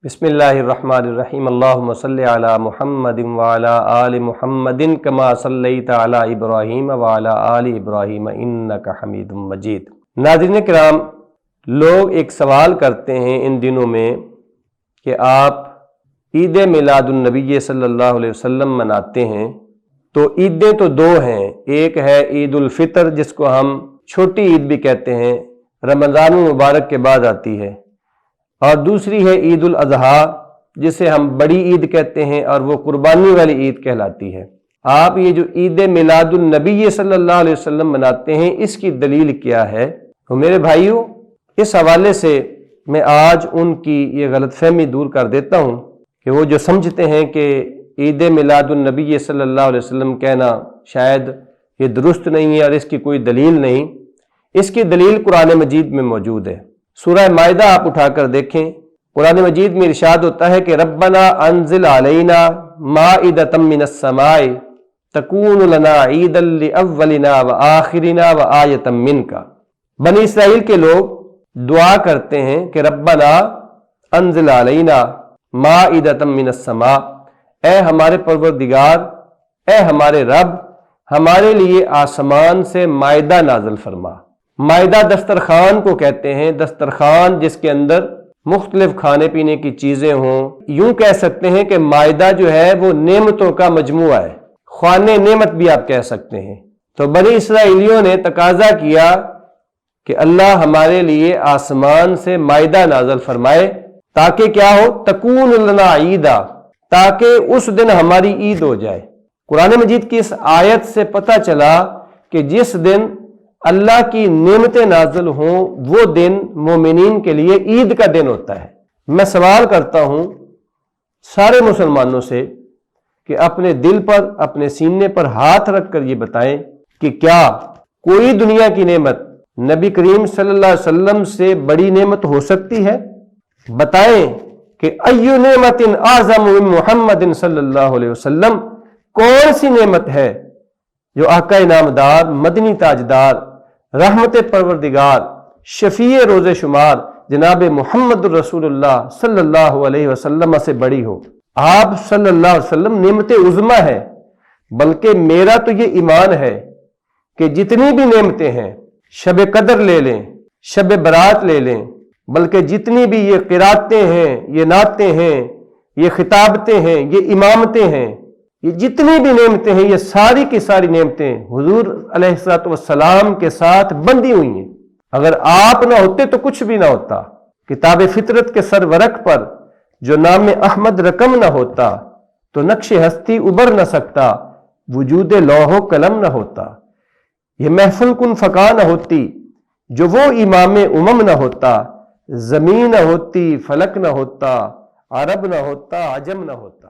بسم اللہ الرحمن الرحیم اللہم صلی علی محمد وعلی آل محمد کما صلیت علی ابراہیم وعلی آل ابراہیم انک حمید مجید۔ ناظرین کرام، لوگ ایک سوال کرتے ہیں ان دنوں میں کہ آپ عید میلاد النبی صلی اللہ علیہ وسلم مناتے ہیں، تو عیدیں تو دو ہیں، ایک ہے عید الفطر جس کو ہم چھوٹی عید بھی کہتے ہیں، رمضان المبارک کے بعد آتی ہے، اور دوسری ہے عید الاضحیٰ جسے ہم بڑی عید کہتے ہیں اور وہ قربانی والی عید کہلاتی ہے۔ آپ یہ جو عید میلاد النبی صلی اللہ علیہ وسلم مناتے ہیں، اس کی دلیل کیا ہے؟ تو میرے بھائیوں، اس حوالے سے میں آج ان کی یہ غلط فہمی دور کر دیتا ہوں کہ وہ جو سمجھتے ہیں کہ عید میلاد النبی صلی اللہ علیہ وسلم کہنا شاید یہ درست نہیں ہے اور اس کی کوئی دلیل نہیں۔ اس کی دلیل قرآن مجید میں موجود ہے۔ سورہ مائدہ آپ اٹھا کر دیکھیں، قرآن مجید میں ارشاد ہوتا ہے کہ ربنا انزل علینا مائدۃ من السماء تکون لنا عیدا لاولنا وآخرنا وآیۃ منک۔ بنی اسرائیل کے لوگ دعا کرتے ہیں کہ ربنا انزل علینا مائدۃ من السماء، اے ہمارے پروردگار، اے ہمارے رب، ہمارے لیے آسمان سے مائدہ نازل فرما۔ مائدہ دسترخوان کو کہتے ہیں، دسترخوان جس کے اندر مختلف کھانے پینے کی چیزیں ہوں۔ یوں کہہ سکتے ہیں کہ مائدہ جو ہے وہ نعمتوں کا مجموعہ ہے، خوان نعمت بھی آپ کہہ سکتے ہیں۔ تو بنی اسرائیلیوں نے تقاضا کیا کہ اللہ ہمارے لیے آسمان سے مائدہ نازل فرمائے تاکہ کیا ہو؟ تکون لنا عیدا، تاکہ اس دن ہماری عید ہو جائے۔ قرآن مجید کی اس آیت سے پتہ چلا کہ جس دن اللہ کی نعمتیں نازل ہوں وہ دن مومنین کے لیے عید کا دن ہوتا ہے۔ میں سوال کرتا ہوں سارے مسلمانوں سے کہ اپنے دل پر، اپنے سینے پر ہاتھ رکھ کر یہ بتائیں کہ کیا کوئی دنیا کی نعمت نبی کریم صلی اللہ علیہ وسلم سے بڑی نعمت ہو سکتی ہے؟ بتائیں کہ ایو نعمت اعظم من محمد صلی اللہ علیہ وسلم، کون سی نعمت ہے جو آقا انعامدار، مدنی تاجدار، رحمت پروردگار، شفیع روز شمار جناب محمد الرسول اللہ صلی اللہ علیہ وسلم سے بڑی ہو؟ آپ صلی اللہ علیہ وسلم نعمت عظمیٰ ہے۔ بلکہ میرا تو یہ ایمان ہے کہ جتنی بھی نعمتیں ہیں، شب قدر لے لیں، شب برات لے لیں، بلکہ جتنی بھی یہ قراتیں ہیں، یہ نعتیں ہیں، یہ خطابتیں ہیں، یہ امامتیں ہیں، یہ جتنی بھی نعمتیں ہیں، یہ ساری کی ساری نعمتیں حضور علیہ السلام کے ساتھ بندھی ہوئی ہیں۔ اگر آپ نہ ہوتے تو کچھ بھی نہ ہوتا۔ کتاب فطرت کے سرورق پر جو نام احمد رقم نہ ہوتا تو نقش ہستی ابھر نہ سکتا، وجود لوح و قلم نہ ہوتا، یہ محفل کن فقا نہ ہوتی، جو وہ امام امم نہ ہوتا، زمین نہ ہوتی، فلک نہ ہوتا، عرب نہ ہوتا، عجم نہ ہوتا۔